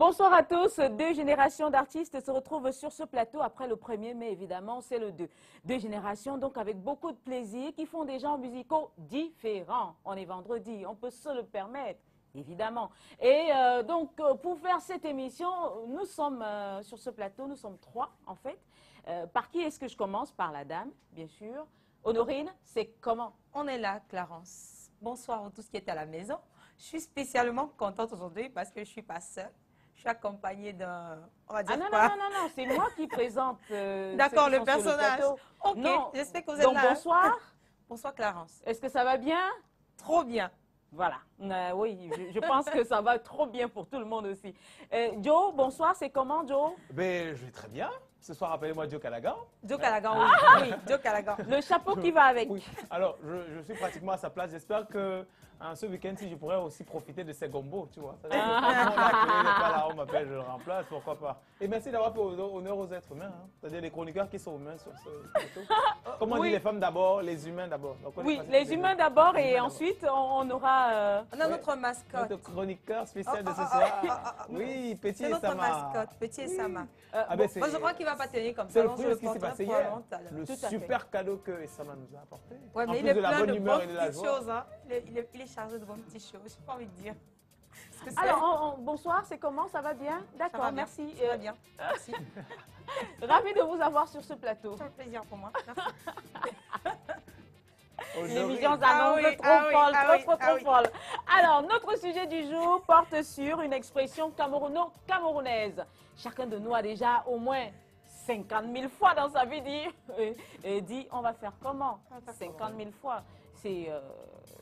Bonsoir à tous. Deux générations d'artistes se retrouvent sur ce plateau après le 1er mai, évidemment, c'est le 2. Deux générations, donc avec beaucoup de plaisir, qui font des genres musicaux différents. On est vendredi, on peut se le permettre, évidemment. Et pour faire cette émission, nous sommes sur ce plateau, nous sommes trois, en fait. Par qui est-ce que je commence? Par la dame, bien sûr. Honorine, c'est comment? On est là, Clarence. Bonsoir à tous qui êtes à la maison. Je suis spécialement contente aujourd'hui parce que je ne suis pas seule. Je suis accompagnée d'un... On va dire quoi? Non, c'est moi qui présente. D'accord, le personnage. Le ok, non. j'espère que vous êtes Donc, là. bonsoir. Bonsoir, Clarence. Est-ce que ça va bien? Trop bien. Voilà. Oui, je pense que ça va trop bien pour tout le monde aussi. Joe, bonsoir. C'est comment, Joe? Ben, je vais très bien. Ce soir, appelez-moi Joe Callaghan. Joe Callaghan, oui. Oui, Joe Callaghan. Le chapeau qui va avec. Oui. Alors, je suis pratiquement à sa place. J'espère que ce week-end, si je pourrais aussi profiter de ces gombos, tu vois. On m'appelle, je le remplace, pourquoi pas. Et merci d'avoir fait honneur aux êtres humains. Hein. C'est-à-dire les chroniqueurs qui sont humains sur ce plateau. Comment on dit les femmes d'abord, les humains d'abord. Oui, les humains d'abord et ensuite on aura... On a notre mascotte. Notre chroniqueur spécial de ce soir. Oui, Petit et Sama. C'est notre mascotte, Petit et Sama. Moi, je crois qu'il ne va pas tenir comme ça. C'est le fruit de ce qui s'est passé hier. Le super cadeau que Sama nous a apporté. Ouais, mais il est plein de bonnes petites choses. Hein. Il est chargé de bonnes petites choses. Je n'ai pas envie de dire. Alors, bonsoir, c'est comment? Ça va bien? D'accord, merci. Ça va bien. Merci. Ravi de vous avoir sur ce plateau. C'est un plaisir pour moi. L'émission s'annonce trop folle. Alors, notre sujet du jour porte sur une expression camerounaise. Chacun de nous a déjà au moins 50 000 fois dans sa vie dit on va faire comment? 50 000 fois. C'est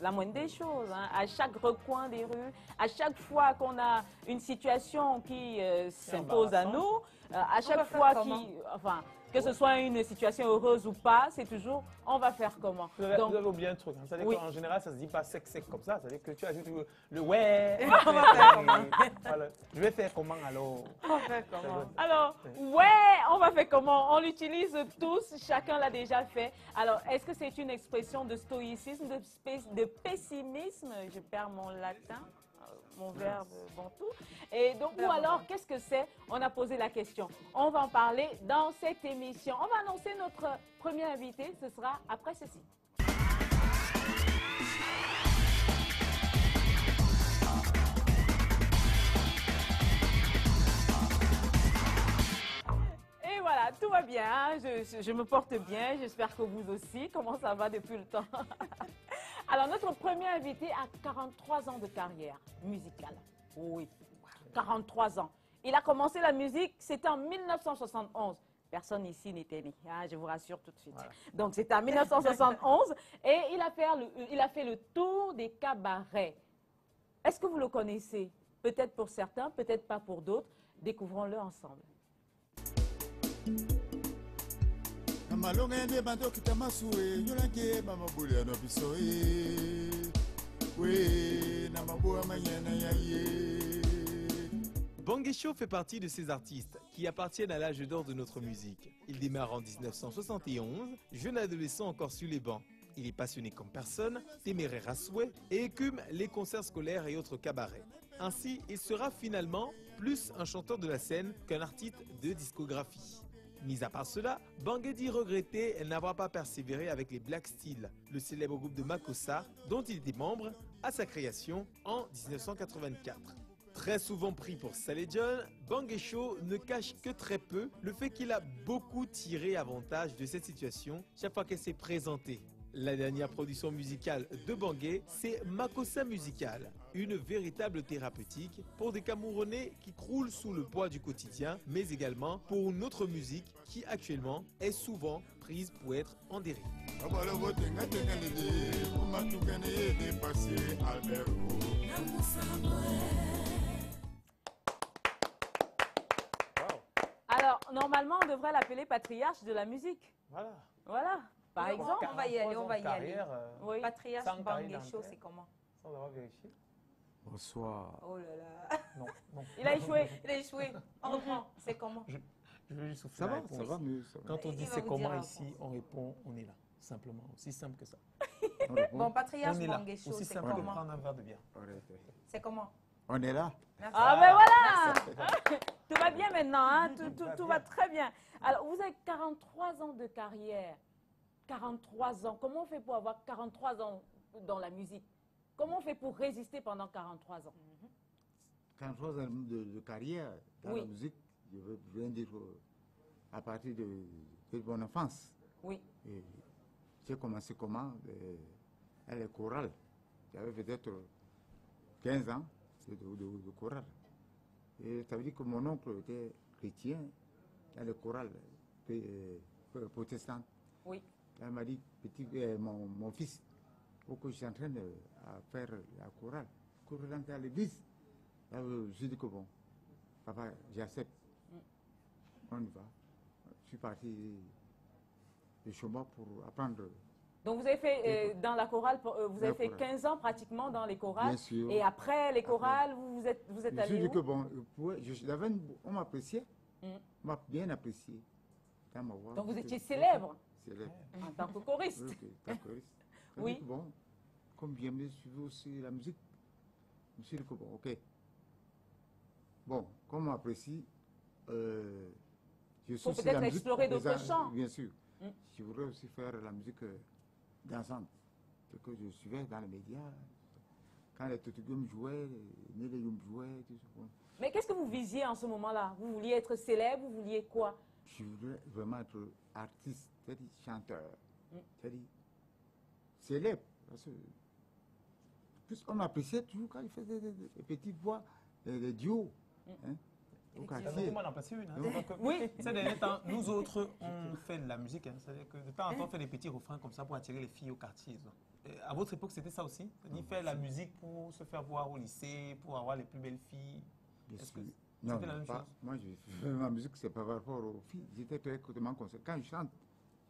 la moindre des choses. Hein. À chaque recoin des rues, à chaque fois qu'on a une situation qui s'impose à nous, à chaque fois que ce soit une situation heureuse ou pas, c'est toujours on va faire comment. Vous avez oublié un truc. Hein. C'est-à-dire qu'en général, ça ne se dit pas sec comme ça. C'est-à-dire que tu as dit le ouais. On va faire comment? Voilà. Je vais faire comment alors? On va faire comment? Alors, ouais, on va faire comment? On l'utilise tous, chacun l'a déjà fait. Alors, est-ce que c'est une expression de stoïcisme, de pessimisme? Je perds mon latin. Mon verbe, bon tout. Et donc, ou alors, qu'est-ce que c'est? On a posé la question. On va en parler dans cette émission. On va annoncer notre premier invité. Ce sera après ceci. Et voilà, tout va bien. Hein? Je me porte bien. J'espère que vous aussi. Comment ça va depuis le temps? Alors, notre premier invité a 43 ans de carrière musicale. Oui, 43 ans. Il a commencé la musique, c'était en 1971. Personne ici n'était né, hein, je vous rassure tout de suite. Voilà. Donc, c'était en 1971 et il a fait le tour des cabarets. Est-ce que vous le connaissez? Peut-être pour certains, peut-être pas pour d'autres. Découvrons-le ensemble. Bangué-Cho fait partie de ces artistes qui appartiennent à l'âge d'or de notre musique. Il démarre en 1971, jeune adolescent encore sur les bancs. Il est passionné comme personne, téméraire à souhait et écume les concerts scolaires et autres cabarets. Ainsi, il sera finalement plus un chanteur de la scène qu'un artiste de discographie. Mis à part cela, Bangué dit regretter n'avoir pas persévéré avec les Black Steel, le célèbre groupe de Makossa, dont il était membre à sa création en 1984. Très souvent pris pour Saleh John, Bangué-Cho ne cache que très peu le fait qu'il a beaucoup tiré avantage de cette situation chaque fois qu'elle s'est présentée. La dernière production musicale de Bangué, c'est Makossa Musical, une véritable thérapeutique pour des Camerounais qui croulent sous le poids du quotidien, mais également pour notre musique qui actuellement est souvent prise pour être en dérive. Alors, normalement, on devrait l'appeler patriarche de la musique. Voilà. Par exemple, on va y aller. Oui. Patriarche Bangué-Cho, c'est comment? Sans avoir vérifié. Bonsoir. Oh là là. Non. Il a échoué. Il a échoué. On reprend. C'est comment? Je vais juste souffler. Ça va mieux. Quand on dit c'est comment ici, on répond on est là. Simplement. Aussi simple que ça. Bon, patriarche Bangué-Cho, c'est aussi simple que comment? prendre un verre de bière. C'est comment? On est là. Merci. Ah ben voilà. Tout va bien maintenant, hein? Tout va très bien. Alors, vous avez 43 ans de carrière. 43 ans. Comment on fait pour avoir 43 ans dans la musique? Comment on fait pour résister pendant 43 ans? 43 ans de carrière dans Oui. la musique, je veux bien dire à partir de mon enfance. Oui. Et j'ai commencé comment à la chorale. J'avais peut-être 15 ans de chorale. Et ça veut dire que mon oncle était chrétien dans le chorale protestant. Oui. Il m'a dit, mon fils, il faut que je s'entraîne à faire la chorale. Chorale à l'église. Là, je me suis dit que bon, papa, j'accepte. On y va. Je suis parti de Choma pour apprendre. Donc vous avez fait dans la chorale, vous avez fait 15 ans pratiquement dans les chorales. Bien sûr. Et après les chorales, vous êtes Je me suis allé dit où? que bon, on m'appréciait, on m'a bien apprécié. Dans ma voix. Donc vous étiez célèbre Célèbre. en tant que choriste. Ok, d'accord. Oui. Que bon, comme bien me suivre aussi la musique, je me suis dit que bon, ok. Bon, comme on m'apprécie, je suis Faut aussi peut-être la musique explorer d'autres présente, chants. Bien sûr. Je voudrais aussi faire la musique dansante. Ce que je suivais dans les médias. Quand les Totugum jouaient, les Néléum jouaient, tout ça. Mais qu'est-ce que vous visiez en ce moment-là? Vous vouliez être célèbre, vous vouliez quoi? Je voulais vraiment être artiste, c'est-à-dire chanteur, c'est-à-dire célèbre. Parce que plus on appréciait toujours quand il faisait des petites voix, des duos. Hein, au quartier. On en a passé une. Hein. Donc, Oui. Ces derniers temps, nous autres, on fait de la musique. Hein. C'est-à-dire que de temps en temps, on fait des petits refrains comme ça pour attirer les filles au quartier. À votre époque, c'était ça aussi? C'est-à-dire faire la musique pour se faire voir au lycée, pour avoir les plus belles filles? Bien Est-ce sûr. que Non, c'était la même pas, chose? moi, je fais ma musique, c'est pas par rapport aux filles. J'étais très écoutement conscient. Quand je chante,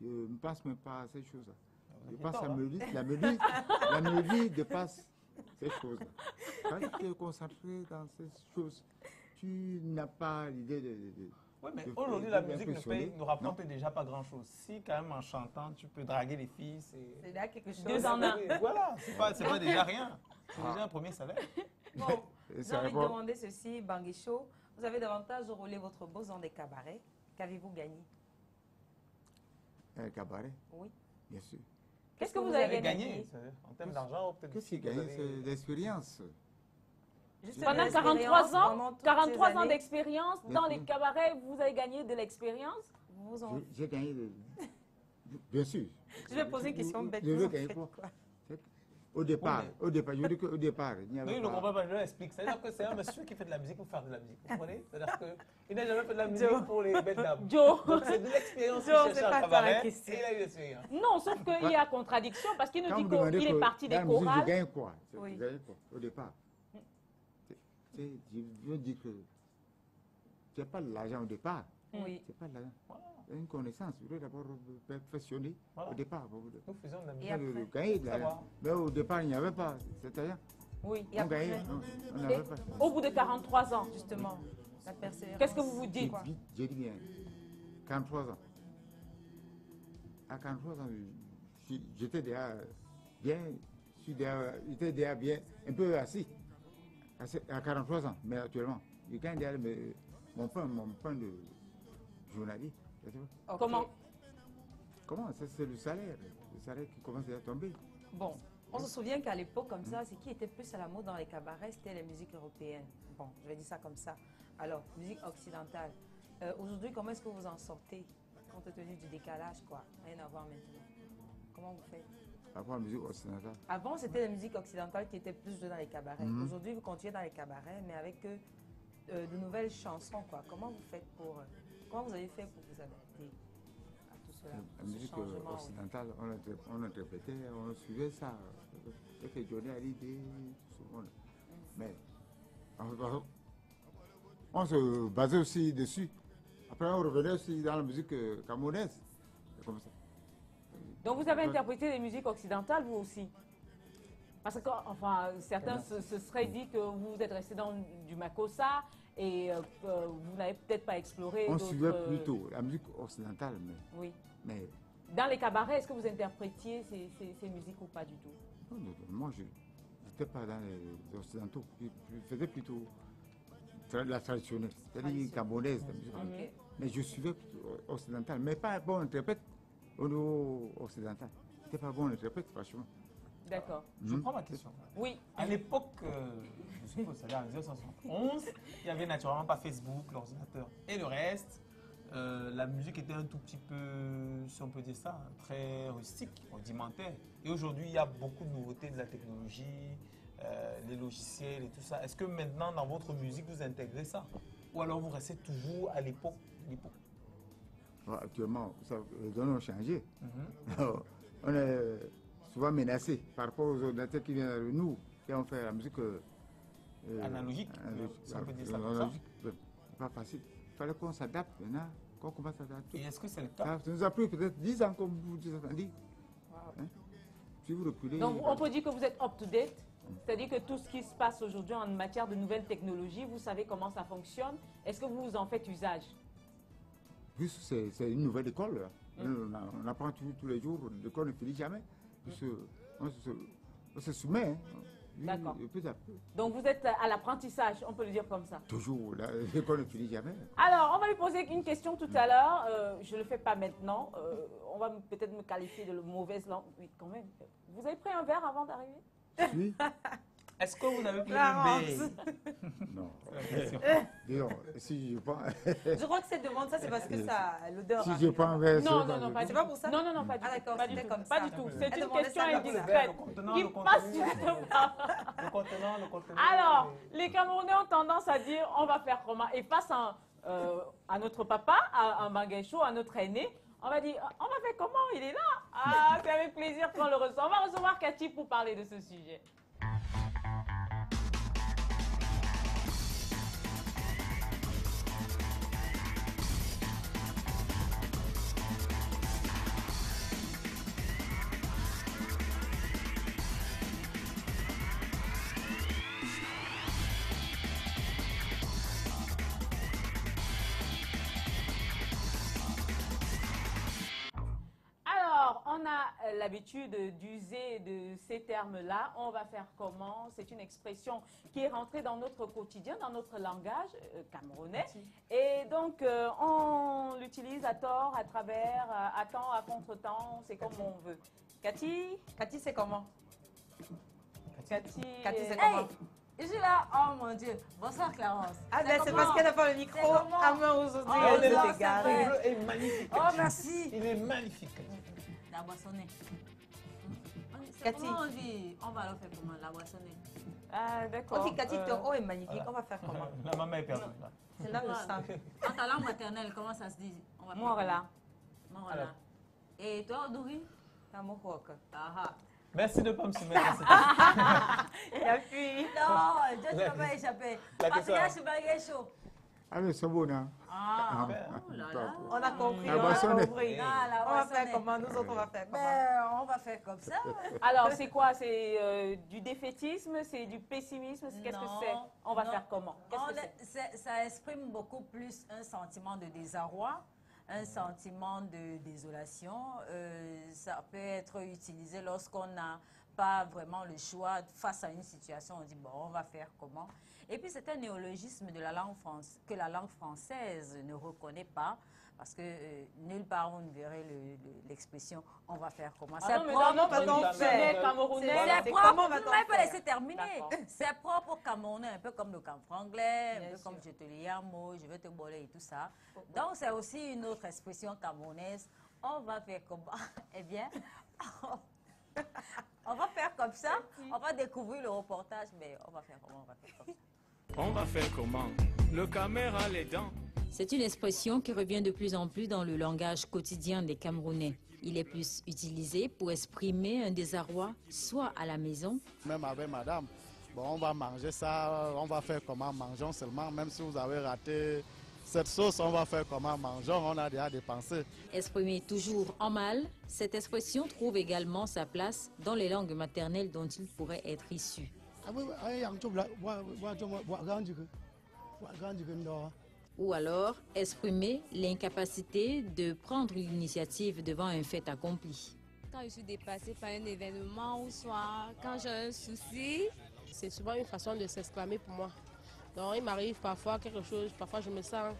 je ne passe même pas à ces choses-là. Je passe la mélodie dépasse ces choses-là. Quand tu es concentré dans ces choses, tu n'as pas l'idée de Oui, mais de- aujourd'hui, la de- musique d'impressionner. ne rapporte déjà pas grand-chose. Si, quand même, en chantant, tu peux draguer les filles, c'est... C'est là quelque chose. Deux en un. Oui, voilà, c'est pas déjà rien. C'est déjà un premier salaire. Bon, Et j'ai ça envie de répond- demander ceci, Banguicho. Vous avez davantage roulé votre beau dans des cabarets. Qu'avez-vous gagné? Un cabaret, Oui. bien sûr. Qu'est-ce que vous avez Gagné, gagné? c'est-à-dire, en termes d'argent, peut-être... Qu'est-ce qui que vous gagne? avez- C'est l'expérience. Juste Pendant de 43 l'expérience ans, pendant toutes 43 ces ans années, d'expérience dans les cabarets, vous avez gagné de l'expérience? vous en- J'ai gagné, bien sûr. Je vais poser une question bête. Je vous veux en gagner faites quoi? quoi? Au départ, Oui, je veux dire qu'au départ, il n'y Mais avait il ne pas... comprend pas, je l'explique. C'est-à-dire que c'est un monsieur qui fait de la musique pour faire de la musique. Vous comprenez? C'est-à-dire qu'il n'a jamais fait de la musique pour les belles dames. Joe. Donc c'est de l'expérience qu'il Joe, cherche c'est en pas ça la cabaret et question. il a eu l'expérience. Non, sauf qu'il y a contradiction parce qu'il nous Quand dit vous demandez qu'il est que parti des dans la musique, chorales. je gagne quoi? Oui. Je gagne quoi au départ? Je veux dire que ce n'est pas de l'argent au départ. Oui. C'est pas de l'argent. C'est une connaissance. Vous devez d'abord perfectionner Voilà. au départ. Nous faisons de la Et musique. après? De gagner de l'argent. Savoir. Mais au départ, il n'y avait pas cet argent. Oui. Et On gagnait, après, non, on Et n'avait pas. au bout de 43 ans, justement, la persévérance. qu'est-ce que vous vous dites? Quoi? J'ai dit bien, 43 ans. À 43 ans, j'étais déjà bien, j'étais déjà bien, un peu assis, à 43 ans, mais actuellement, je gagne déjà mon pain de journaliste. tu vois. Ok. Comment? Comment? C'est le salaire qui commence à tomber. Bon, on se souvient qu'à l'époque, comme ça, ce qui était plus à la mode dans les cabarets, c'était les musiques européennes. Bon, je vais dire ça comme ça. Alors, musique occidentale. Aujourd'hui, comment est-ce que vous en sortez, compte tenu du décalage, quoi? Rien à voir maintenant. Comment vous faites? Après la musique occidentale. Avant, c'était la musique occidentale qui était plus jouée dans les cabarets. Mhm. Aujourd'hui, vous continuez dans les cabarets, mais avec de nouvelles chansons, quoi. Comment vous faites pour... comment vous avez fait pour vous adapter à tout cela, La à ce musique changement, oui. occidentale, on interprétait, on suivait ça. Dès que Johnny Hallyday, tout ce monde. Mais on se basait aussi dessus. Après, on revenait aussi dans la musique camerounaise. C'est comme ça. Donc vous avez interprété des musiques occidentales, vous aussi? Parce que, enfin, certains se seraient dit que vous êtes resté dans du Makossa et vous n'avez peut-être pas exploré On d'autres... suivait plutôt la musique occidentale, Oui. mais Dans les cabarets, est-ce que vous interprétiez ces musiques ou pas du tout? non, moi, n'étais pas dans les occidentaux. Je faisais plutôt la traditionnelle, c'est-à-dire camerounaise. Mais je suivais occidental, mais pas bon interprète au niveau occidental. Je n'étais pas bon interprète, franchement. D'accord. Je prends ma question. Oui. À l'époque, je suppose que ça en 1971, il n'y avait naturellement pas Facebook, l'ordinateur et le reste. La musique était un tout petit peu, si on peut dire ça, très rustique, rudimentaire. Et aujourd'hui, il y a beaucoup de nouveautés de la technologie, les logiciels et tout ça. Est-ce que maintenant, dans votre musique, vous intégrez ça? Ou alors vous restez toujours à l'époque? Actuellement, les données ont changé. Alors, on est souvent menacé par rapport aux ordinateurs qui viennent de nous, qui ont fait la musique analogique, si on peut dire ça comme ça. Analogique, c'est pas facile. Il fallait qu'on s'adapte maintenant, qu'on commence à s'adapter. Et est-ce que c'est le cas? Ça nous a pris peut-être 10 ans, comme vous dit. Hein? Si vous reculez... Donc, on peut dire que vous êtes up-to-date, c'est-à-dire que tout ce qui se passe aujourd'hui en matière de nouvelles technologies, vous savez comment ça fonctionne. Est-ce que vous en faites usage? Oui, c'est une nouvelle école. On apprend tous les jours, l'école ne finit jamais. On se soumet. Hein. D'accord. Peu à peu. Donc, vous êtes à l'apprentissage, on peut le dire comme ça. Toujours, l'école ne finit jamais. Alors, on va lui poser une question tout à l'heure. Je ne le fais pas maintenant. On va peut-être me qualifier de mauvaise langue. Oui, quand même. Vous avez pris un verre avant d'arriver? Oui. Est-ce que vous avez pris une baie? Non. Disons, si je prends... Je crois que cette demande, ça, c'est parce que ça l'odeur. Si je prends un verre... Non, pas c'est pas pour ça? Non, pas du tout. d'accord, Pas du c'était tout. comme Pas ça. du tout. C'est Elle une demandait question ça, indiscrète qui Le passe contenu. Le contenant. Alors, les Camerounais ont tendance à dire on va faire comment? Et face à notre papa, à Manguesho, à notre aîné, on va dire on va faire comment? Il est là. Ah, c'est avec plaisir qu'on le reçoit. On va recevoir Cathy pour parler de ce sujet. On a l'habitude d'user de ces termes-là. On va faire comment? C'est une expression qui est rentrée dans notre quotidien, dans notre langage camerounais. Et donc, on l'utilise à tort, à travers, à temps, à contre-temps. C'est comme on veut. Cathy, c'est comment? Cathy, c'est comment? Je suis là, oh mon Dieu. Bonsoir Clarence. Ah ben c'est parce qu'elle n'a pas le micro à main aujourd'hui. Oh, Elle non, est égarée. Le bleu est magnifique. Oh merci. Il est magnifique. La boissonnée. Cathy. Comment on dit? On va leur faire comment? La boissonnée. Ah d'accord. On dit Cathy, ton haut est magnifique. Voilà. On va faire comment? La maman est perdue. C'est là le sang. En ta langue maternelle, comment ça se dit? On va faire Moi, là. comment? Moi, là. Et toi, Douri? Tamohok. Ah Merci de ne pas me soumettre à cette Il a fui. non, je ne peux pas échapper. La Parce que question. là, je suis baguette chaud. Ah, mais c'est bon, hein? Ah, ben, oh là là. On a compris. La On a boissonnée. compris. Ah, la On va faire boissonnée. comment? Nous autres, on va faire comment? Ben, on va faire comme ça. Alors, c'est quoi? C'est du défaitisme? C'est du pessimisme? Qu'est-ce que Non, c'est? On va non. faire comment? Qu'est-ce que c'est? Ça exprime beaucoup plus un sentiment de désarroi, un sentiment de désolation. Ça peut être utilisé lorsqu'on n'a pas vraiment le choix face à une situation. On dit, bon, on va faire comment? Et puis, c'est un néologisme de la langue que la langue française ne reconnaît pas. Parce que nulle part vous ne verrez l'expression on va faire comment. Ah non, mais dans notre dictionnaire camerounais, c'est comment propre, on va vous t'en ne m'avez pas faire? laissé terminer. D'accord. C'est propre au Camerounais, un peu comme le camp franglais, un Bien peu sûr. comme je te lis un mot, je vais te boler et tout ça. Donc c'est aussi une autre expression camerounaise. On va faire comment? Eh bien, on va faire comme ça. On va découvrir le reportage, mais on va faire comment? On va faire comme ça. On va faire comment? Le caméra les dents. C'est une expression qui revient de plus en plus dans le langage quotidien des Camerounais. Il est plus utilisé pour exprimer un désarroi, soit à la maison, Même avec madame, bon, on va manger ça, on va faire comment? Mangeons seulement, même si vous avez raté cette sauce, on va faire comment? Mangeons, on a déjà dépensé. exprimée toujours en mal. Cette expression trouve également sa place dans les langues maternelles dont il pourrait être issu. Ou alors exprimer l'incapacité de prendre l'initiative devant un fait accompli. Quand je suis dépassée par un événement ou soit quand j'ai un souci, C'est souvent une façon de s'exclamer pour moi. Donc il m'arrive parfois quelque chose, parfois je me sens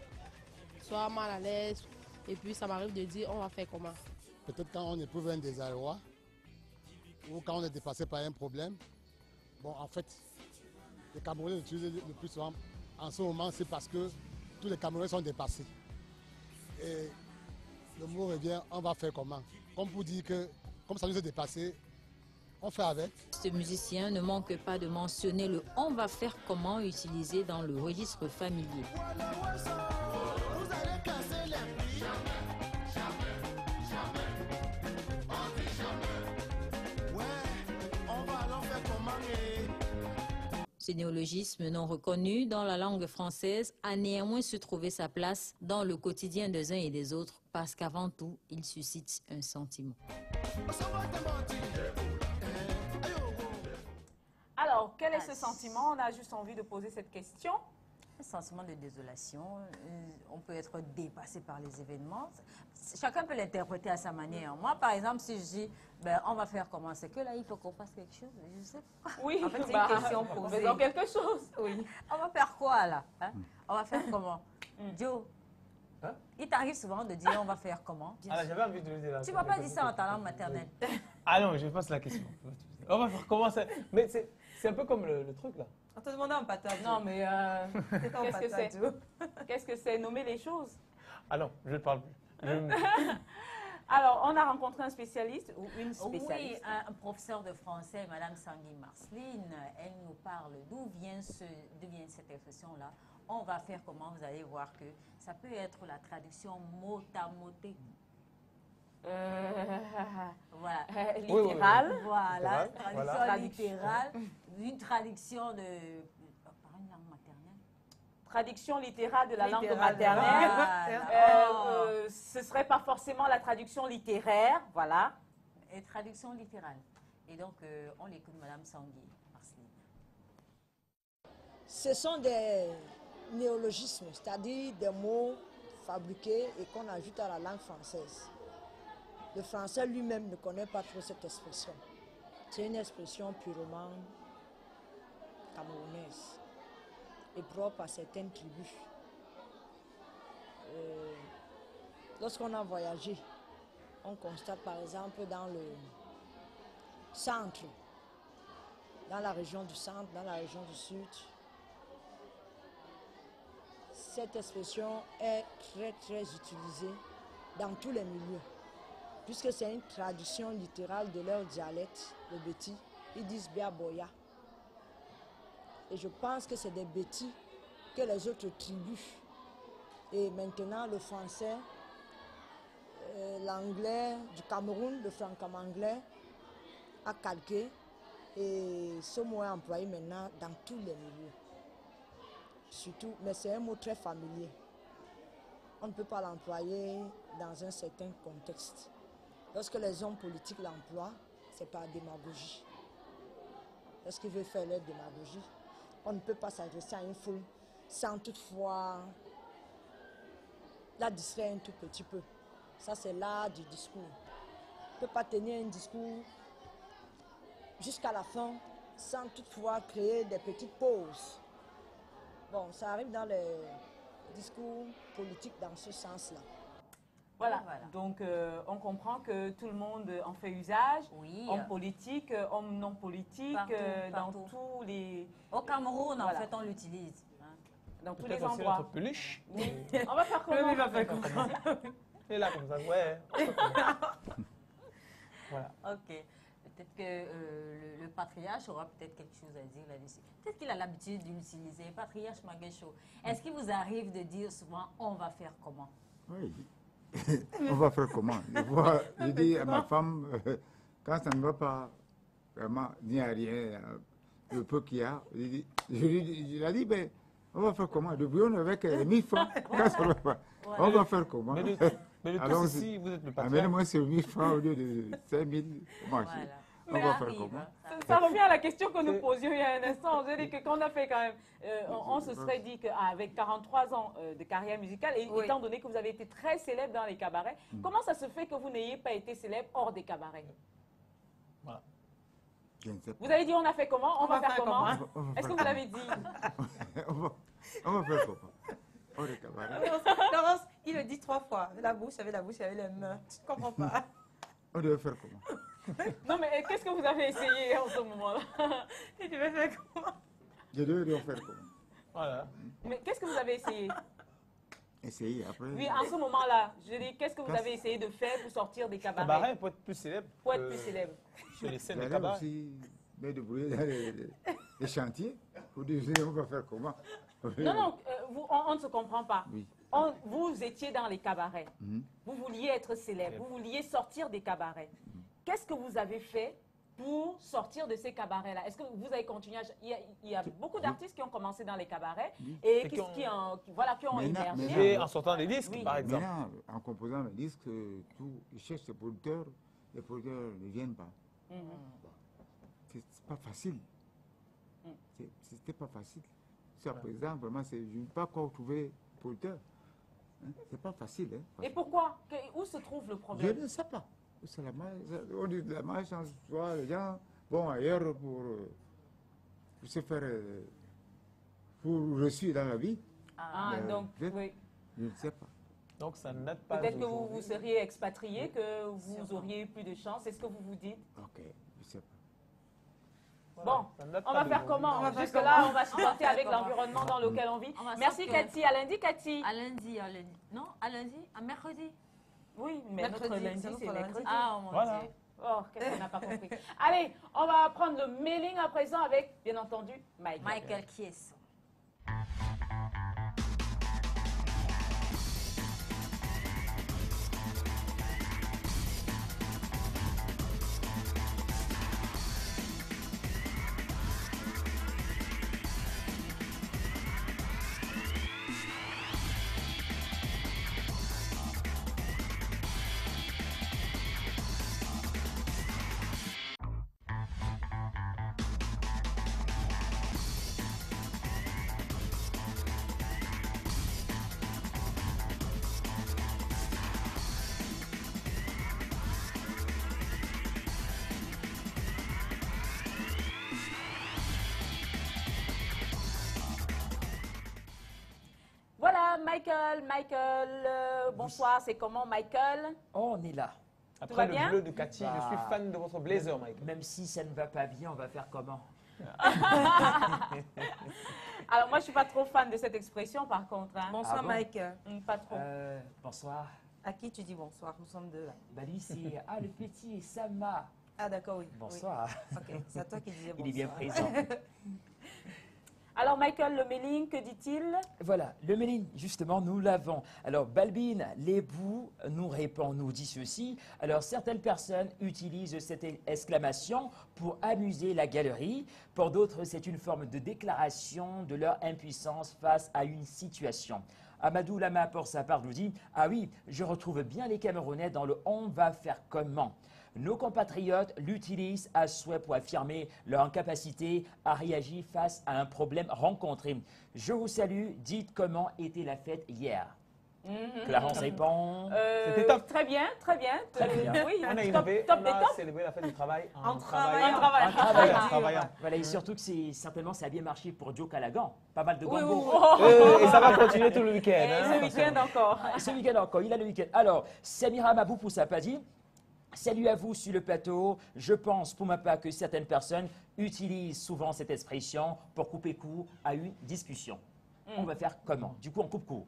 soit mal à l'aise, et puis ça m'arrive de dire on va faire comment. Peut-être quand on éprouve un désarroi, ou quand on est dépassé par un problème. Bon, en fait, les Camerounais l'utilisent le plus souvent en ce moment, c'est parce que tous les Camerounais sont dépassés. Et le mot revient, on va faire comment? Comme pour dire que, comme ça nous est dépassé, on fait avec. Ce musicien ne manque pas de mentionner le « on va faire comment » utilisé dans le registre familier. Ce néologisme non reconnu dans la langue française a néanmoins su trouver sa place dans le quotidien des uns et des autres parce qu'avant tout, il suscite un sentiment. Alors, quel est ce sentiment? On a juste envie de poser cette question. Un sentiment de désolation, on peut être dépassé par les événements. Chacun peut l'interpréter à sa manière. Moi, par exemple, si je dis, ben, on va faire comment, c'est que là, il faut qu'on fasse quelque chose. Je sais pas. Oui, en fait, c'est une question posée. Faisons quelque chose. Oui. On va faire quoi, là, hein? On va faire comment? Joe, hein? Il t'arrive souvent de dire, on va faire comment? Ah, j'avais envie de le dire. Tu ne vas pas dire ça en ta langue maternelle. Ah non, je passe la question. On va faire comment ça? Mais c'est un peu comme le truc, là. On te demandait en patate. Non, mais qu'est-ce que c'est? Joe. Qu'est-ce que c'est? Nommer les choses. Ah non, je ne parle plus. Alors, on a rencontré un spécialiste ou une spécialiste. Oui, un professeur de français, Madame Sangui Marceline. Elle nous parle d'où vient cette expression-là. On va faire comment? Vous allez voir que ça peut être la traduction mot à moté. Voilà. Littérale. Voilà, Voilà. traduction littérale. Une traduction de... par une langue maternelle. Traduction littérale de la langue Littérale. maternelle. Voilà. Ce serait pas forcément la traduction littéraire, voilà. Et traduction littérale. Et donc, on l'écoute, Madame Sangui Marceline. Ce sont des néologismes, c'est-à-dire des mots fabriqués et qu'on ajoute à la langue française. Le français lui-même ne connaît pas trop cette expression. C'est une expression purement camerounaise et propre à certaines tribus. Lorsqu'on a voyagé, on constate par exemple dans le centre, dans la région du centre, dans la région du sud, cette expression est très utilisée dans tous les milieux, puisque c'est une traduction littérale de leur dialecte, le béti. Ils disent Biaboya. Et je pense que c'est des bétis que les autres tribus. Et maintenant, le français, l'anglais du Cameroun, le franco-anglais, a calqué. Et ce mot est employé maintenant dans tous les milieux. Surtout, mais c'est un mot très familier. On ne peut pas l'employer dans un certain contexte. Lorsque les hommes politiques l'emploient, c'est par démagogie. Lorsqu'ils veulent faire leur démagogie, on ne peut pas s'adresser à une foule sans toutefois la distraire un tout petit peu. Ça, c'est l'art du discours. On ne peut pas tenir un discours jusqu'à la fin sans toutefois créer des petites pauses. Bon, ça arrive dans les discours politiques dans ce sens-là. Voilà. Donc on comprend que tout le monde en fait usage, Oui. hommes politiques, hommes non politiques, dans tous les... Au Cameroun, Voilà. en fait, on l'utilise. Hein. Dans tous les Peut-être aussi endroits. notre peluche. Oui. On va faire comment? Oui, il va faire comment? Et là, comme ça, ouais. Voilà. Ok. Peut-être que le patriarche aura peut-être quelque chose à dire là-dessus. Peut-être qu'il a l'habitude d'utiliser. Patriarche Maguecho, est-ce qu'il vous arrive de dire souvent « on va faire comment » Oui. On va faire comment? Je dis à ma femme, quand ça ne va pas vraiment, ni à rien, le peu qu'il y a, je lui ai dit, ben, on va faire comment? Le bouillon avec 1000 francs, quand ça ne va pas. On va faire comment? Mais le Alors, tous ici, vous êtes le patron. amène-moi sur 1000 francs au lieu de 5000. Voilà. On va faire comment? Ça revient à la question que nous posions il y a un instant. Je dis que quand on a fait quand même, on se serait dit qu'avec 43 ans de carrière musicale, et étant donné que vous avez été très célèbre dans les cabarets, comment ça se fait que vous n'ayez pas été célèbre hors des cabarets? Voilà. Je ne sais pas. Vous avez dit on a fait comment? On va faire comment? Est-ce que vous l'avez dit? On va faire comment? On est camarades. Laurence, il le dit 3 fois. Avec la bouche, avec les mains. Je ne comprends pas. On doit faire comment? Non, mais qu'est-ce que vous avez essayé en ce moment-là? Et tu veux faire comment? Je dois faire comment? Voilà. Mais qu'est-ce que vous avez essayé? Essayer après. Oui, en ce moment-là, je dis, qu'est-ce que vous avez essayé de faire pour sortir des cabarets? Cabaret pour être plus célèbre. Pour être plus célèbre. Sur les scènes de J'allais cabaret. aussi me débrouiller dans les chantiers pour dire on va faire comment. Non, non, on ne se comprend pas. Oui. Vous étiez dans les cabarets. Mhm. Vous vouliez être célèbre. Vous vouliez sortir des cabarets. Qu'est-ce que vous avez fait pour sortir de ces cabarets-là? Est-ce que vous avez continué à... Il y a beaucoup d'artistes qui ont commencé dans les cabarets et qui ont émergé. En sortant des disques, Oui. par exemple. Maintenant, en composant mes disques, ils cherchent des producteurs. Les producteurs ne viennent pas. C'est pas facile. C'était pas facile. Jusqu'à présent, vraiment, je n'ai pas encore trouvé producteur. C'est pas facile. Et pourquoi? Où se trouve le Je problème? ne sais pas. C'est la on dit de la malchance, soit les gens vont ailleurs pour se faire pour reçu dans la vie. Donc, oui. Je ne sais pas. Donc, ça n'aide pas. Peut-être que vous seriez expatrié, que vous auriez eu plus de chance. Est-ce que vous vous dites? Ok, je ne sais pas. Bon, on va faire comment? Jusque-là, on va se tenter avec l'environnement dans lequel on vit. Merci Cathy. À lundi, Cathy. À lundi, non, à lundi, à mercredi. Oui, mais notre lundi, c'est mercredi. Ah, mon Voilà. Dieu. Oh, qu'est-ce qu'on n'a pas compris. Allez, on va prendre le mailing à présent avec, bien entendu, Michael. Michael Kies. Voilà, Michael, bonsoir, c'est comment Michael? Oh, on est là. Tout va Après le bien? bleu de Cathy, je suis fan de votre blazer, Mike. Même si ça ne va pas bien, on va faire comment? Alors moi, je ne suis pas trop fan de cette expression par contre. Hein. Bonsoir, Ah bon? Mike. Pas trop. Bonsoir. À qui tu dis bonsoir? Nous sommes deux là. Bah lui, c'est le petit Sama. Ah, d'accord, oui. Bonsoir. Oui. Ok, c'est à toi qui disais bonsoir. Il est bien présent. Alors Michael, le mailing, que dit-il? Voilà, le mailing, justement, nous l'avons. Alors, Balbine Lebou nous répond, nous dit ceci. Alors, certaines personnes utilisent cette exclamation pour amuser la galerie. Pour d'autres, c'est une forme de déclaration de leur impuissance face à une situation. Amadou Lama, pour sa part, nous dit « Ah oui, je retrouve bien les Camerounais dans le « on va faire comment ». Nos compatriotes l'utilisent à souhait pour affirmer leur incapacité à réagir face à un problème rencontré. Je vous salue, dites comment était la fête hier. Clarence répond. C'était top. Très bien, très bien. Très bien. Oui, On a top, innové, top on des a tops. célébré la fête du travail En En travaillant. travaillant. Voilà, et surtout que certainement ça a bien marché pour Joe Callaghan. Pas mal de Oui, gombo. oui, oui. Et ça va continuer tout le week-end. Et hein, ce week-end encore. Ce week-end encore, il a le week-end. Alors, Samira Mabou pour sa dit. Salut à vous sur le plateau. Je pense pour ma part que certaines personnes utilisent souvent cette expression pour couper court à une discussion. On va faire comment? Du coup, on coupe court.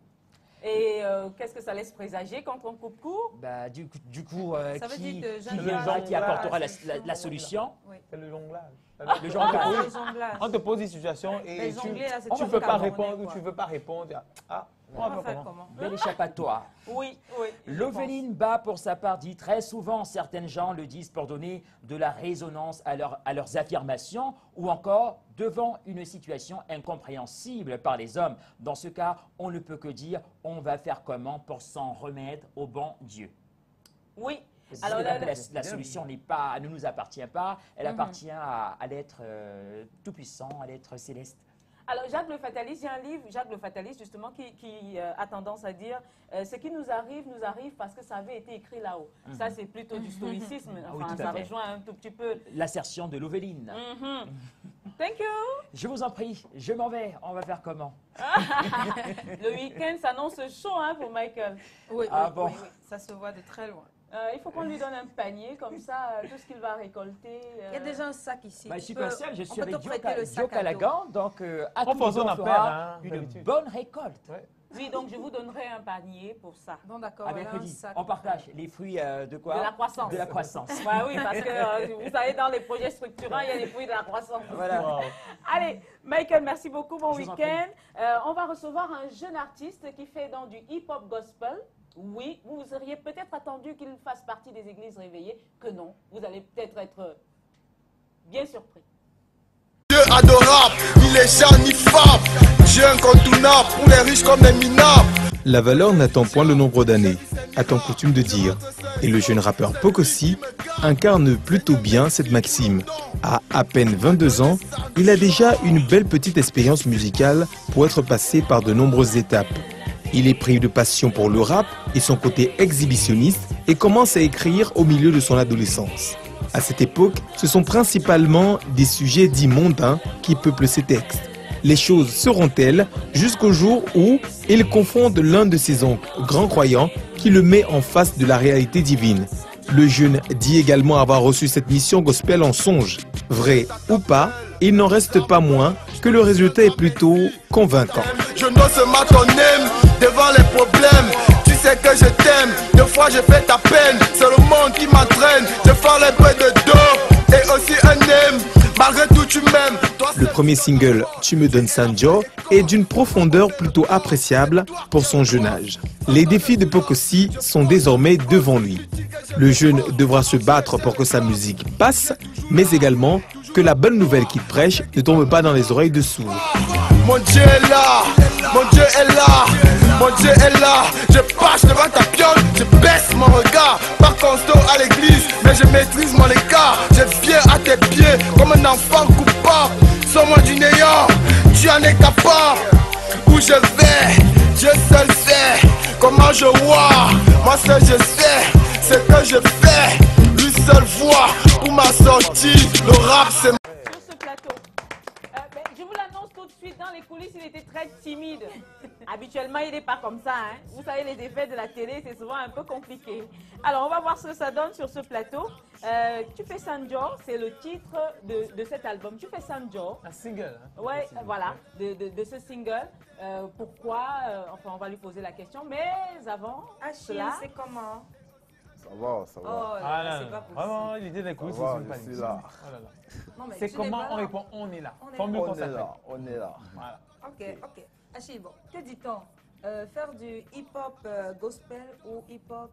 Et qu'est-ce que ça laisse présager quand on coupe court? Bah, du coup, Ça veut qui dire que qui j'aime viendra, bien qui apportera la solution? C'est le jonglage. Le jonglage. Le jonglage. On te pose une situation et Les tu jonglés, là, c'est ne toujours veux pas camerounais, répondre ou quoi. tu ne veux pas répondre. Ah, On va faire comment? Bel échappatoire. Oui, oui. Loveline Bas, pour sa part, dit très souvent, certaines gens le disent pour donner de la résonance à leurs affirmations ou encore devant une situation incompréhensible par les hommes. Dans ce cas, on ne peut que dire on va faire comment pour s'en remettre au bon Dieu. Oui. Alors, Alors, la solution ne nous appartient pas, elle appartient à l'être tout-puissant, à l'être céleste. Alors, Jacques le Fataliste, il y a un livre, Jacques le Fataliste, justement, qui a tendance à dire ce qui nous arrive parce que ça avait été écrit là-haut. Ça, c'est plutôt du stoïcisme. Oui, Enfin, tout à ça fait. rejoint un tout petit peu. L'assertion de Loveline. Thank you. Je vous en prie, je m'en vais. On va faire comment? Le week-end s'annonce chaud hein, pour Michael. Oui, Ah oui, bon? oui, oui, ça se voit de très loin. Il faut qu'on lui donne un panier, comme ça, tout ce qu'il va récolter. Il y a déjà un sac ici. Bah, je suis conscient, je suis on peut avec te prêter le Joe sac à dos. Callaghan, donc à On tous les faisons deux, on appel, fera hein, une d'habitude. bonne récolte. Oui, donc je vous donnerai un panier pour ça. Bon, d'accord. À voilà un mercredi, sac. on partage les fruits de quoi? De la croissance. De la croissance. Ouais, oui, parce que vous savez, dans les projets structurants, il y a les fruits de la croissance. Voilà. Wow. Allez, Michael, merci beaucoup. Bon Je vous en week-end. On va recevoir un jeune artiste qui fait dans du hip-hop gospel. Oui, vous auriez peut-être attendu qu'il fasse partie des églises réveillées, que non. Vous allez peut-être être bien surpris. Dieu adorable, ni les gens ni femmes. Dieu incontournable pour les riches comme les minables. La valeur n'attend point le nombre d'années, a-t-on coutume de dire. Et le jeune rappeur Pokossi incarne plutôt bien cette maxime. À peine 22 ans, il a déjà une belle petite expérience musicale pour être passé par de nombreuses étapes. Il est pris de passion pour le rap et son côté exhibitionniste et commence à écrire au milieu de son adolescence. À cette époque, ce sont principalement des sujets dits mondains qui peuplent ses textes. Les choses seront-elles jusqu'au jour où il confronte l'un de ses oncles, grand croyant, qui le met en face de la réalité divine. Le jeune dit également avoir reçu cette mission gospel en songe. Vrai ou pas, il n'en reste pas moins que le résultat est plutôt convaincant. Je n'ose ma ton aime devant les problèmes. Tu sais que je t'aime, deux fois je fais ta peine. C'est le monde qui m'entraîne. Je fais les bruits de dos et aussi un aime. Malgré tout tu m'aimes. Le premier single, Tu me donnes Sanjo, est d'une profondeur plutôt appréciable pour son jeune âge. Les défis de Pokossi sont désormais devant lui. Le jeune devra se battre pour que sa musique passe, mais également que la bonne nouvelle qu'il prêche ne tombe pas dans les oreilles de sourds. Mon Dieu est là, mon Dieu est là, mon Dieu est là. Je passe devant ta piole, je baisse mon regard. Pas constant à l'église, mais je maîtrise mon écart. Je viens à tes pieds comme un enfant coupable. Sans-moi du néant, tu en es capable. Où je vais, Dieu seul sait. Comment je vois, moi seul je sais. Ce que je fais, lui seul voit. Pour ma sortie, le rap c'est Sur ce plateau, je vous l'annonce tout de suite, dans les coulisses, il était très timide. Habituellement, il n'est pas comme ça. Hein. Vous savez, les effets de la télé, c'est souvent un peu compliqué. Alors, on va voir ce que ça donne sur ce plateau. Tu fais Sanjo, c'est le titre de cet album. Tu fais Sanjo. Un single. Hein. Ouais, voilà, de ce single. Pourquoi enfin, on va lui poser la question. Mais avant, Achille, cela... c'est comment? Ça va, ça va. Oh, Ah là, non, c'est pas possible. vraiment, il était des coulisses, Ça va, c'est je pas suis là. Oh là là. Non, mais C'est tu n'es comment pas on là. répond, on est là. On est Formule là. qu'on On est s'appelle. là, on est là. Voilà. Ok, ok. Achille, bon, que dit-on? Faire du hip-hop gospel ou hip-hop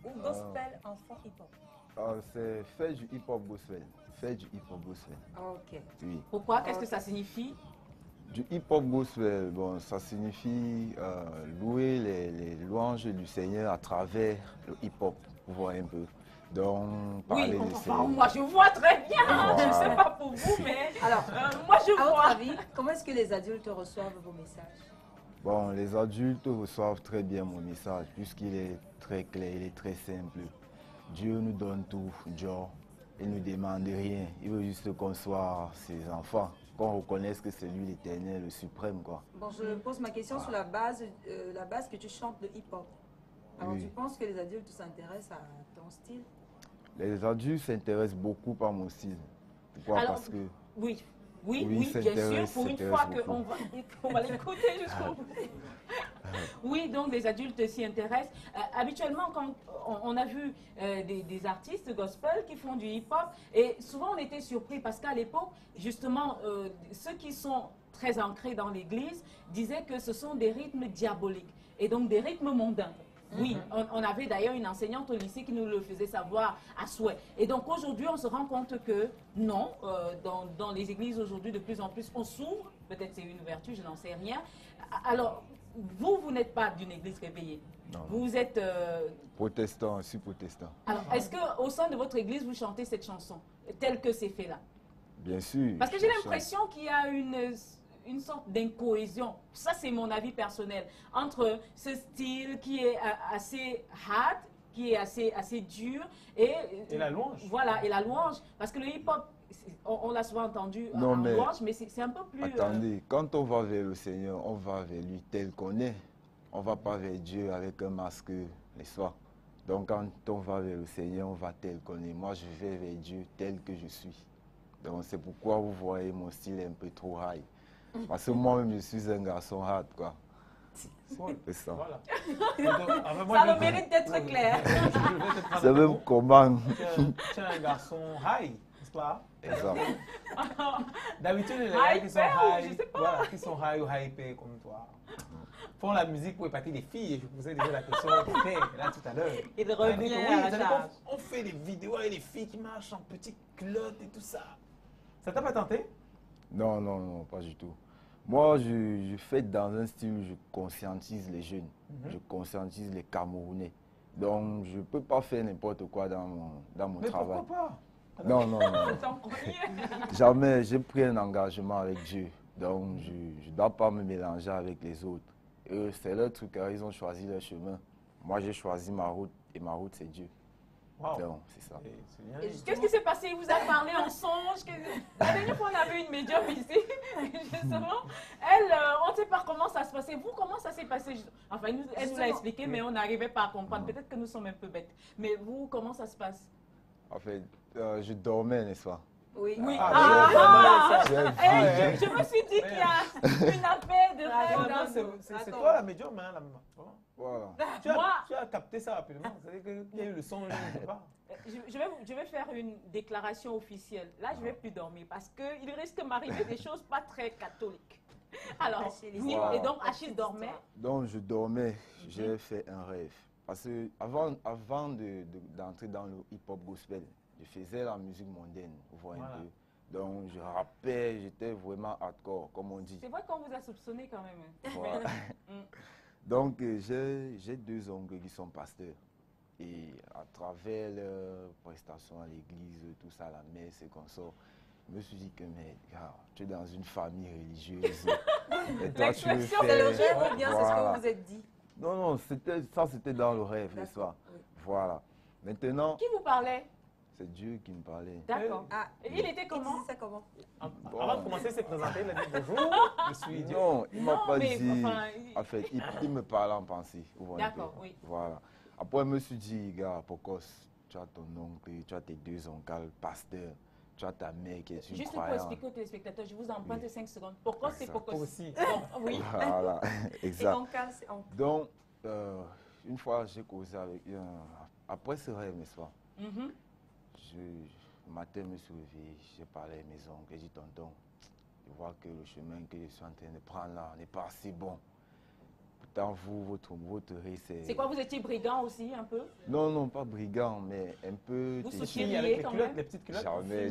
ou gospel enfant hip-hop? C'est faire du hip-hop gospel. Faire du hip-hop gospel. Ok. Oui. Pourquoi? Qu'est-ce que ça signifie? Du hip-hop gospel, bon, ça signifie louer les louanges du Seigneur à travers le hip-hop. Vous voyez un peu. Donc, parler Oui, de enfin, moi je vois très bien. Voilà. Je ne sais pas pour vous, mais Alors, moi je à votre vois. avis, comment est-ce que les adultes reçoivent vos messages? Bon, les adultes reçoivent très bien mon message puisqu'il est très clair, il est très simple. Dieu nous donne tout, Dieu, il ne nous demande rien. Il veut juste qu'on soit ses enfants, qu'on reconnaisse que c'est lui l'éternel, le suprême, quoi. Bon, je pose ma question sur la base que tu chantes de hip-hop. Alors, Oui. tu penses que les adultes s'intéressent à ton style? Les adultes s'intéressent beaucoup par mon style. Pourquoi? Alors, Parce que Oui, Oui, bien sûr, s'intéresse, pour une s'intéresse fois beaucoup. qu'on va l'écouter jusqu'au bout. Oui, donc les adultes s'y intéressent. Habituellement, quand on a vu des artistes gospel qui font du hip-hop, et souvent on était surpris parce qu'à l'époque, justement, ceux qui sont très ancrés dans l'église disaient que ce sont des rythmes diaboliques et donc des rythmes mondains. Oui, on avait d'ailleurs une enseignante au lycée qui nous le faisait savoir à souhait. Et donc aujourd'hui, on se rend compte que non, dans les églises aujourd'hui, de plus en plus, on s'ouvre. Peut-être c'est une vertu, je n'en sais rien. Alors, vous n'êtes pas d'une église réveillée. Non. Vous êtes... protestant, je suis protestant. Alors, est-ce qu'au sein de votre église, vous chantez cette chanson, telle que c'est fait là? Bien sûr. Parce que j'ai je chante. l'impression qu'il y a une sorte d'incohésion, ça c'est mon avis personnel, entre ce style qui est assez hard, qui est assez dur, et la louange. Voilà, et la louange. Parce que le hip-hop, on l'a souvent entendu en louange, mais c'est un peu plus... Attendez, quand on va vers le Seigneur, on va vers lui tel qu'on est. On ne va pas vers Dieu avec un masque, n'est-ce pas? Donc quand on va vers le Seigneur, on va tel qu'on est. Moi, je vais vers Dieu tel que je suis. Donc c'est pourquoi vous voyez mon style un peu trop high. Parce que moi-même, je suis un garçon hard, quoi. C'est ça. Voilà. Ça le mérite d'être clair. C'est même comment. Tu es un garçon high, n'est-ce pas? Exact. D'habitude, les gars qui sont high, voilà, qui sont high ou hypés comme toi, font la musique pour épater les filles. Et je posais déjà la question là tout à l'heure. Il revient à la charge. On fait des vidéos avec les filles qui marchent en petites culottes et tout ça. Ça t'a pas tenté? Non, non, non, pas du tout. Moi, je fais dans un style où je conscientise les jeunes, je conscientise les Camerounais. Donc, je ne peux pas faire n'importe quoi dans mon travail. Mais pourquoi pas? Non, non, non. Jamais. J'ai pris un engagement avec Dieu. Donc, je ne dois pas me mélanger avec les autres. Eux, c'est leur truc, ils ont choisi leur chemin. Moi, j'ai choisi ma route et ma route, c'est Dieu. Wow. Donc, c'est ça. Qu'est-ce qui s'est passé? Il vous a parlé en songe? La dernière fois, on avait une médium ici, justement. Elle, on ne sait pas comment ça se passait. Vous, comment ça s'est passé? Enfin, elle nous l'a expliqué, mais on n'arrivait pas à comprendre. Peut-être que nous sommes un peu bêtes. Mais vous, comment ça se passe? En fait, je dormais, n'est-ce pas? Oui. Je me suis dit qu'il y a une affaire de rêve. C'est toi la médium, hein, la maman. Voilà. Tu as capté ça rapidement. C'est-à-dire qu'il y a eu le son, je ne sais pas. Je vais faire une déclaration officielle. Là, je ne vais plus dormir parce qu'il risque de m'arriver des choses pas très catholiques. Alors, et donc Achille dormait? Donc, je dormais. J'ai fait un rêve. Parce que avant d'entrer dans le hip-hop gospel, je faisais la musique mondaine, vous voyez un peu. Donc, je rappais, j'étais vraiment hardcore, comme on dit. C'est vrai qu'on vous a soupçonné quand même. Voilà. Donc, j'ai deux oncles qui sont pasteurs. Et à travers leurs prestations à l'église, tout ça, la messe et qu'on sort, je me suis dit que, mais gars, tu es dans une famille religieuse. L'expression, c'est le rêve ou bien c'est ce que vous vous êtes dit? Non, non, c'était dans le rêve, le soir. Oui. Voilà. Maintenant... Qui vous parlait? C'est Dieu qui me parlait. D'accord. Ah, il était comment? Il comment? Avant de commencer à se présenter, il a dit bonjour, je suis Dieu. Non, il ne m'a pas dit. En fait, il me parlait en pensée. D'accord, oui. Voilà. Après, je me suis dit, gars, pourquoi tu as ton oncle, tu as tes deux oncles, pasteur, tu as ta mère qui est une Juste croyante. pour expliquer aux téléspectateurs, je vous emprunte 5 secondes. Pourquoi c'est pourquoi aussi? Oui. Voilà, exact. Et oncle, c'est oncle. Donc, une fois, j'ai causé avec... après ce rêve, n'est-ce pas? Le matin, je me suis réveillé, j'ai parlé à mes oncles, j'ai dit, tonton, je vois que le chemin que je suis en train de prendre là n'est pas assez bon. Pourtant, vous, votre rêve, c'est... C'est quoi, vous étiez brigand aussi, un peu? Non, non, pas brigand, mais un peu... Vous soutieniez avec les culottes, les petites culottes? Jamais. Les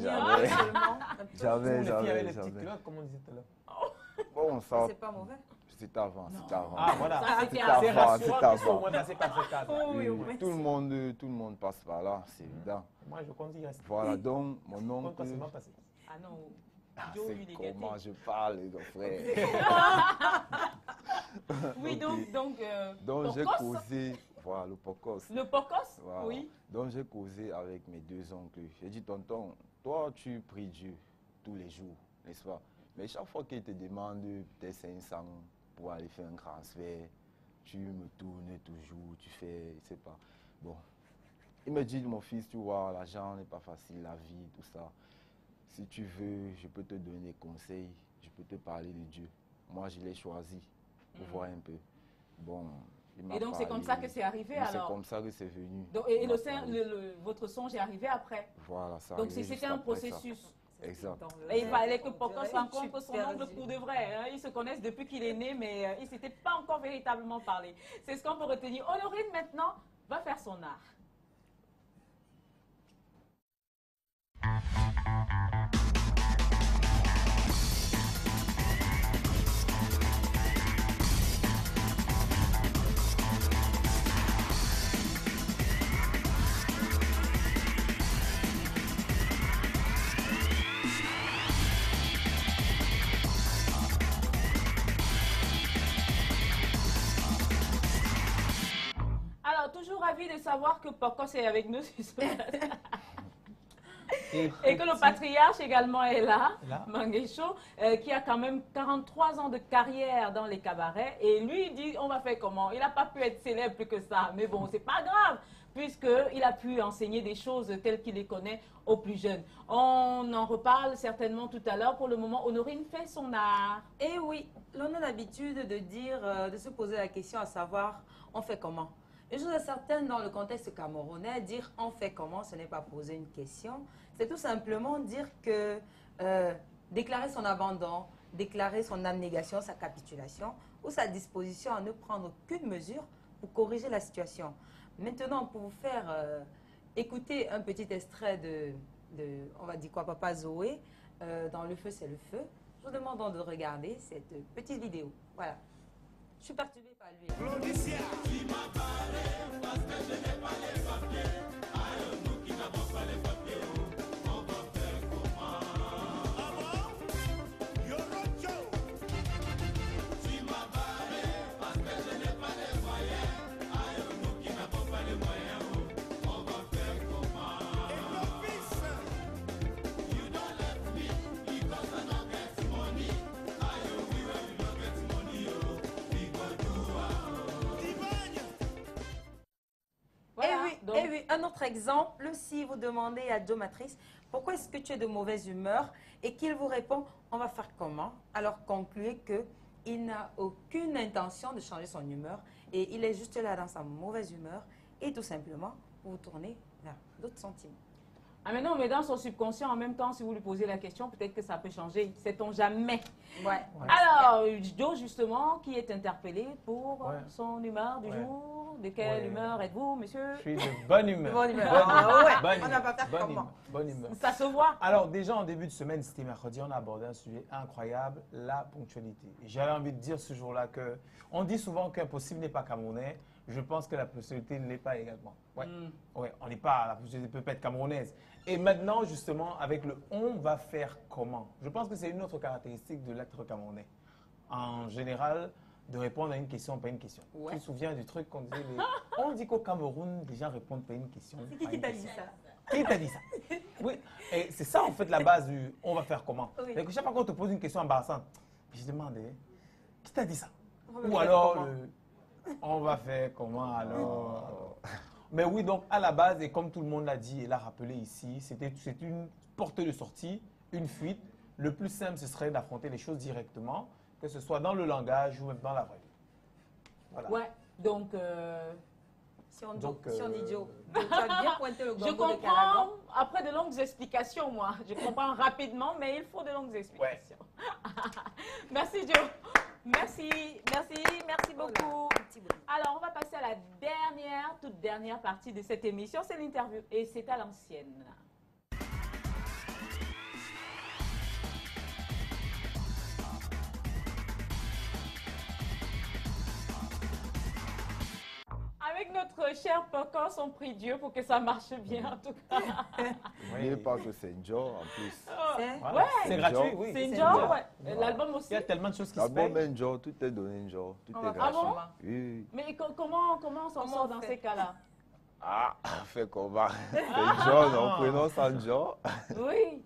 filles avec les petites culottes, comme on disait tout à l'heure. Bon, ça... C'est pas mauvais. C'était avant, c'était avant. Ah, voilà. C'était rassurant qu'ils soient au moins passés par ce cadre. Oui, tout le monde passe par là, c'est évident. Moi, je compte y rester. Voilà, donc, mon oncle... Ah non. C'est comment je parle, mon frère. Oui, donc j'ai causé, voilà, le pocos. Le pocos, voilà. Oui. Donc j'ai causé avec mes deux oncles. J'ai dit, tonton, toi tu pries Dieu tous les jours, n'est-ce pas? Mais chaque fois qu'il te demande peut-être 500 pour aller faire un transfert, tu me tournes toujours, tu fais, je sais pas. Bon, il me dit, mon fils, tu vois, l'argent n'est pas facile, la vie, tout ça. Si tu veux, je peux te donner des conseils, je peux te parler de Dieu. Moi, je l'ai choisi pour voir un peu. Bon, et donc, c'est comme ça que c'est arrivé alors? C'est comme ça que c'est venu. Donc, et votre songe est arrivé après? Voilà, ça. Donc, c'était un processus. Exact. Et il fallait que Pocos rencontre son oncle pour de vrai. Hein. Ils se connaissent depuis qu'il est né, mais ils ne s'étaient pas encore véritablement parlé. C'est ce qu'on peut retenir. Honorine, maintenant, va faire son art. ravis de savoir que Pokos est avec nous sur ce plateau. Et que le patriarche également est là, Manguesho, qui a quand même 43 ans de carrière dans les cabarets. Et lui, il dit, on va faire comment? Il n'a pas pu être célèbre plus que ça. Mais bon, c'est pas grave, puisqu'il a pu enseigner des choses telles qu'il les connaît aux plus jeunes. On en reparle certainement tout à l'heure. Pour le moment, Honorine fait son art. Et oui, l'on a l'habitude de dire, de se poser la question à savoir, on fait comment? Une chose est certaine dans le contexte camerounais, dire on fait comment, ce n'est pas poser une question. C'est tout simplement dire que déclarer son abandon, déclarer son abnégation, sa capitulation ou sa disposition à ne prendre aucune mesure pour corriger la situation. Maintenant, pour vous faire écouter un petit extrait de on va dire quoi, Papa Zoé, dans Le Feu, c'est le feu, je vous demande donc de regarder cette petite vidéo. Voilà. Je suis perturbée par lui. Claudicia, tu m'as parlé parce que je n'ai pas les papiers. Aïe, nous qui n'avons pas les papiers, on va faire comment? Ah bon? Yorocho, tu m'as parlé parce que je n'ai pas les moyens. Aïe, nous qui n'avons pas les moyens, on va faire comment? Et mon fils, you don't let me because I don't get money. Aïe, we will not get money, Voilà, et oui, un autre exemple, si vous demandez à Joe Matrice, pourquoi est-ce que tu es de mauvaise humeur et qu'il vous répond, on va faire comment? Alors concluez qu'il n'a aucune intention de changer son humeur et il est juste là dans sa mauvaise humeur et tout simplement, vous tournez vers d'autres sentiments. Ah, maintenant, on met dans son subconscient en même temps, si vous lui posez la question, peut-être que ça peut changer. Sait-on jamais? Ouais. Alors, Joe, justement, qui est interpellé pour son humeur du jour. De quelle humeur êtes-vous, monsieur? Je suis de bonne humeur. Bonne humeur. Bonne On n'a pas fait comment? Bonne humeur. Ça se voit. Alors, déjà, en début de semaine, c'était mercredi, on a abordé un sujet incroyable, la ponctualité. J'avais envie de dire ce jour-là que, on dit souvent qu'un possible n'est pas camerounais. Je pense que la ponctualité ne l'est pas également. Ouais, on n'est pas, la ponctualité peut pas être camerounaise. Et maintenant, justement, avec le on va faire comment? Je pense que c'est une autre caractéristique de l'être camerounais. En général, de répondre à une question, pas une question. Tu te souviens du truc qu'on disait, on dit qu'au Cameroun, les gens répondent pas une question. C'est qui t'a dit ça? Qui t'a dit ça? Oui, et c'est ça en fait la base du on va faire comment. Oui. Et que chaque fois qu'on te pose une question embarrassante, je demande, qui t'a dit ça? Ou alors, on va faire comment alors? Mais oui, donc à la base, et comme tout le monde l'a dit et l'a rappelé ici, c'est une porte de sortie, une fuite. Le plus simple, ce serait d'affronter les choses directement, que ce soit dans le langage ou même dans la vraie vie. Voilà. Ouais, donc... Si on dit Joe, tu as bien pointé le Je comprends, après de longues explications, moi. Je comprends rapidement, mais il faut de longues explications. Ouais. Merci, Joe. Merci beaucoup. Alors, on va passer à la toute dernière partie de cette émission. C'est l'interview et c'est à l'ancienne. Avec notre cher Pokos, on prie Dieu pour que ça marche bien, en tout cas. N'oubliez pas que c'est Njo en plus. C'est gratuit, oui. C'est Njo, ouais. L'album aussi. Il y a tellement de choses qui se passent. L'album Njo, tout est donné Njo, tout est gratuit. Ah bon? Oui. Mais comment on s'en sort dans ces cas-là? Ah, fait comment? C'est Njo, non, prenons ça Njo. Oui.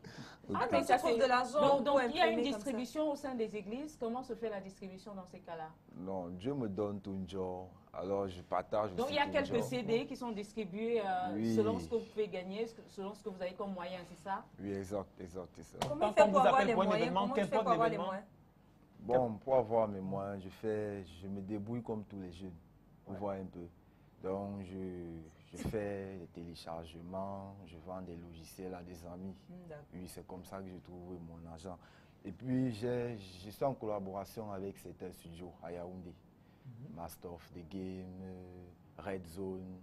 Ah, mais ça trouve de l'argent. Donc, il y a une distribution au sein des églises. Comment se fait la distribution dans ces cas-là? Non, Dieu me donne tout Njo. Alors, je partage aussi. Donc, il y a quelques CD qui sont distribués selon ce que vous pouvez gagner, selon ce que vous avez comme moyen, c'est ça? Oui, exact, c'est ça. Comment tu fais pour avoir les moyens? Comment tu fais pour avoir les moyens? Bon, pour avoir mes moyens, je me débrouille comme tous les jeunes. On voit un peu. Donc, je fais des téléchargements, je vends des logiciels à des amis. Oui, c'est comme ça que je trouve mon argent. Et puis, je suis en collaboration avec certains studios à Yaoundé. Master of the Game, Red Zone,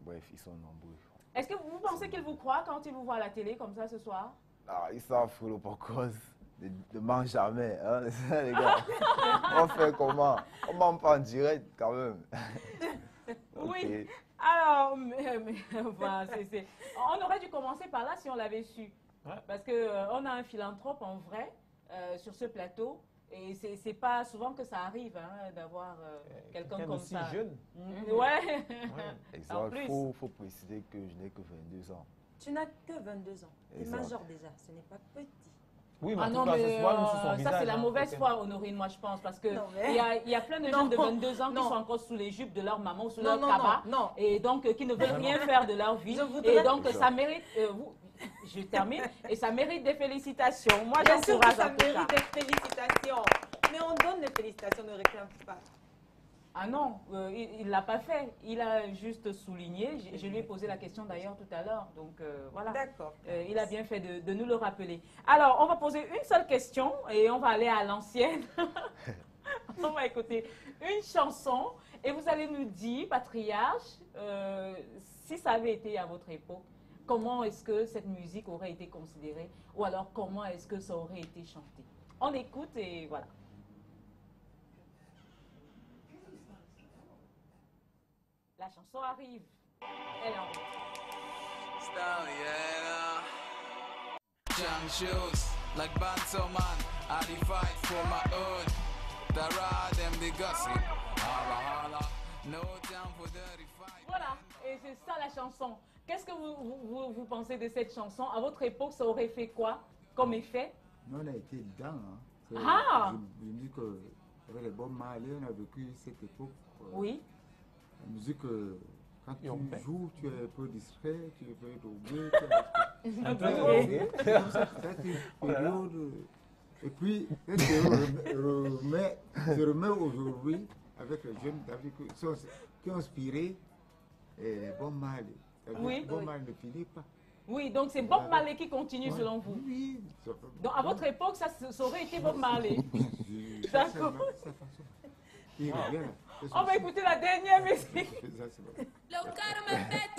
bref, ils sont nombreux. Est-ce que vous pensez qu'ils vous croient quand ils vous voient à la télé comme ça ce soir? Ah, ils savent le pourquoi ne mange jamais, hein, les gars. On fait comment? On ment pas en direct quand même. Oui. Okay. Alors, enfin, on aurait dû commencer par là si on l'avait su. Parce qu'on a un philanthrope en vrai sur ce plateau Et c'est pas souvent que ça arrive hein, d'avoir quelqu'un comme aussi ça. Jeune. Ouais. Exact. Il faut préciser que je n'ai que 22 ans. Tu n'as que 22 ans. Tu es Exact. major déjà, ce n'est pas petit. Oui, mais Ah en non, tout cas, mais ça se voit même sur son ça visage, c'est la hein, mauvaise peut-être. foi, Honorine, moi je pense, parce que Non, il y a plein de jeunes de 22 ans qui sont encore sous les jupes de leur maman, sous leur tabac, et donc qui ne veulent rien faire de leur vie. Et donc ça mérite, je termine, et ça mérite des félicitations. Moi j'encourage ça en tout cas. mérite des félicitations. Mais on donne les félicitations, ne réclame pas. Ah non, il ne l'a pas fait. Il a juste souligné. Je lui ai posé la question d'ailleurs tout à l'heure. Donc voilà. D'accord. Il a bien fait de nous le rappeler. Alors, on va poser une seule question et on va aller à l'ancienne. On va écouter une chanson et vous allez nous dire, patriarche, si ça avait été à votre époque, comment est-ce que cette musique aurait été considérée ou alors comment est-ce que ça aurait été chanté. On écoute et voilà. La chanson arrive. Elle est en route. Jam shoes, like Banto man, I dey fight for my own. The ride them the gossip, holla, no time for dirty fight. Voilà, et c'est ça la chanson. Qu'est-ce que vous pensez de cette chanson? À votre époque, ça aurait fait quoi comme effet? Nous, on a été dedans. Hein. Ah! La musique, avec les Bob Marley, on a vécu cette époque. Oui. La musique, quand tu joues, tu es un peu distrait, tu es un peu drogué. Un peu drogué. C'est une période. Et puis, se remet aujourd'hui avec les jeunes qui ont inspiré les Bob Marley. Oui. Bob Marley ne finit pas. Oui, donc c'est Bob Marley qui continue selon vous. Oui. Donc à votre époque, ça aurait été Bob Marley. D'accord. On va écouter la dernière musique. Le corps me fait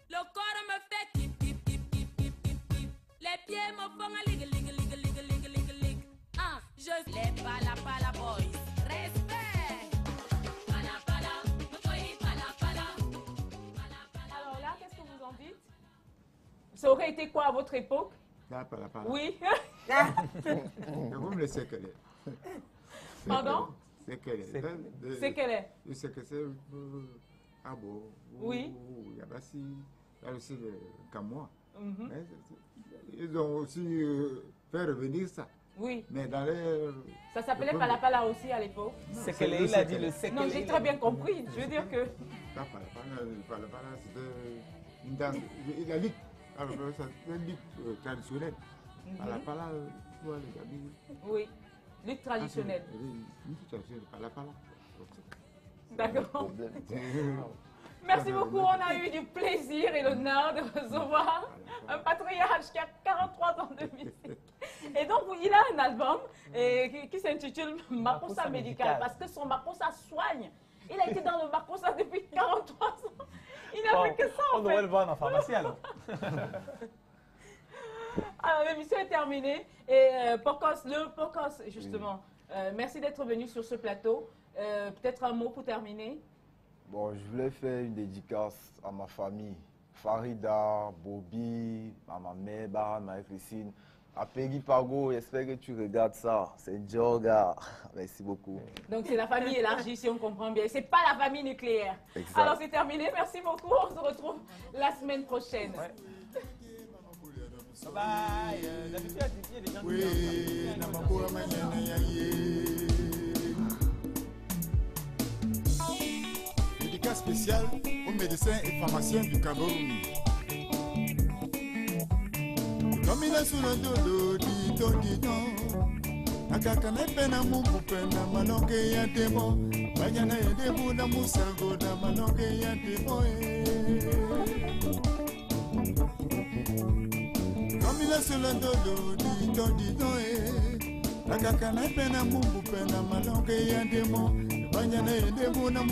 le corps me fait tip tip tip tip tip tip tip. Les pieds me font un lig lig lig lig lig lig lig. Ah, je les pala boys. Respect. Pala pala, moi pala pala. Alors là, qu'est-ce que vous en dites? Ça aurait été quoi à votre époque? Oui. Vous me laissez qu'elle est. Pardon? C'est qu'elle est. C'est qu'elle est. C'est que c'est. Ah bon? Oui. Il y a aussi le Camois. Ils ont aussi fait revenir ça. Oui. Mais dans les. Ça s'appelait Palapala aussi à l'époque. C'est qu'elle est, il a dit le c'est Non, j'ai très bien compris. Je veux dire que. Palapala, c'était une danse. La lutte. C'est une lutte traditionnelle. Palapala, tu vois les amis. Oui. Lutte traditionnelle. Lutte traditionnelle, Palapala. D'accord. Merci beaucoup. On a eu du plaisir et l'honneur de recevoir un patriarche qui a 43 ans de musique. Et donc, il a un album qui s'intitule Makossa Médical parce que son Makossa soigne. Il a été dans le Makossa depuis 43 ans. Il n'a fait que ça en fait. On devrait le voir dans la pharmacie alors. Alors, l'émission est terminée. Et le Pocos, justement, merci d'être venu sur ce plateau. Peut-être un mot pour terminer. Bon, je voulais faire une dédicace à ma famille. Farida, Bobby, à ma mère, Marie-Christine, à Peggy Pago. J'espère que tu regardes ça. C'est Djoga. Merci beaucoup. Donc, c'est la famille élargie, si on comprend bien. C'est pas la famille nucléaire. Exact. Alors, c'est terminé. Merci beaucoup. On se retrouve la semaine prochaine. Ouais. Bye. D'habitude, il y a des gens qui dédicace spécial aux médecins et pharmaciens du Cameroun. Comme il est sous le dodo, dit-on, akakana pena mumbu pena manoke ya demo, banyana ya debu na musango na manoke ya demo. Comme il est sous le dodo, dit-on, akakana pena mumbu pena manoke ya demo, banyana ya debu na